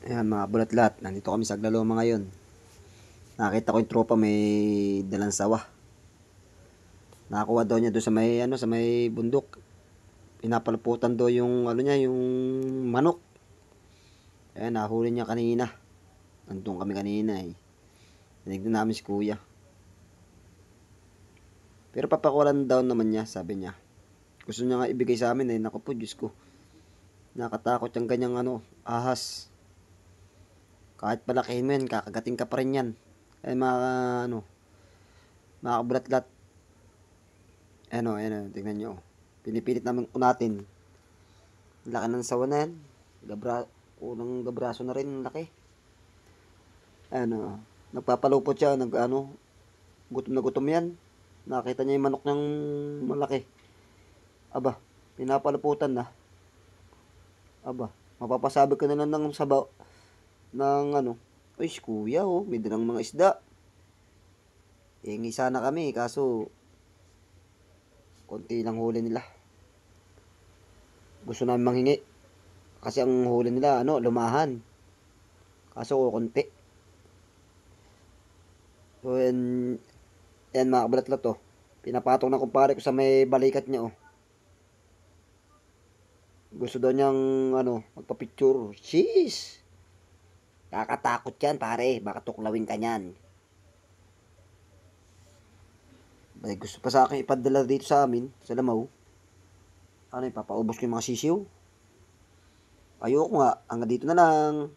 Ayan mga bulatlat, nandito kami sa Aglaloma ngayon. Nakita ko yung tropa may dalang sawa. Nakakuha daw niya doon sa may sa may bundok. Pinapalaputan daw yung niya, yung manok. Ayan, nahuli niya kanina. Nandun kami kanina eh. Tinignan namin si kuya. Pero papakulan daw naman niya, sabi niya. Gusto niya nga ibigay sa amin eh. Naku po, Diyos ko. Nakatakot yung ganyang ahas. Kahit palakihin mo yan, kakagating ka pa rin yan. Eh mga kabulatlat. Tingnan nyo. Pinipilit namin unatin. Laki ng sawa na yan. Unang gabraso na rin, laki. Nagpapalupot siya, gutom na gutom yan. Nakita niya yung manok niyang malaki. Aba, pinapaluputan na. Aba, mapapasabi ka na lang ng sabaw, Uy, si kuya may dalang mga isda. Hingi sana kami, kaso konti lang huli nila. Gusto namin manghingi. Kasi ang huli nila, lumahan. Kaso konti. So, yan mga kabalatlat to. Pinapatong na kumpare ko sa may balikat niya Gusto daw niyang magpa-picture. Jeez! Kakatakot yan pare. Baka tuklawin ka niyan. Gusto pa sa akin ipadala dito sa amin, sa Lamaw. Ipapaubos ko yung mga sisiw. Ayoko nga. Hanggang dito na lang.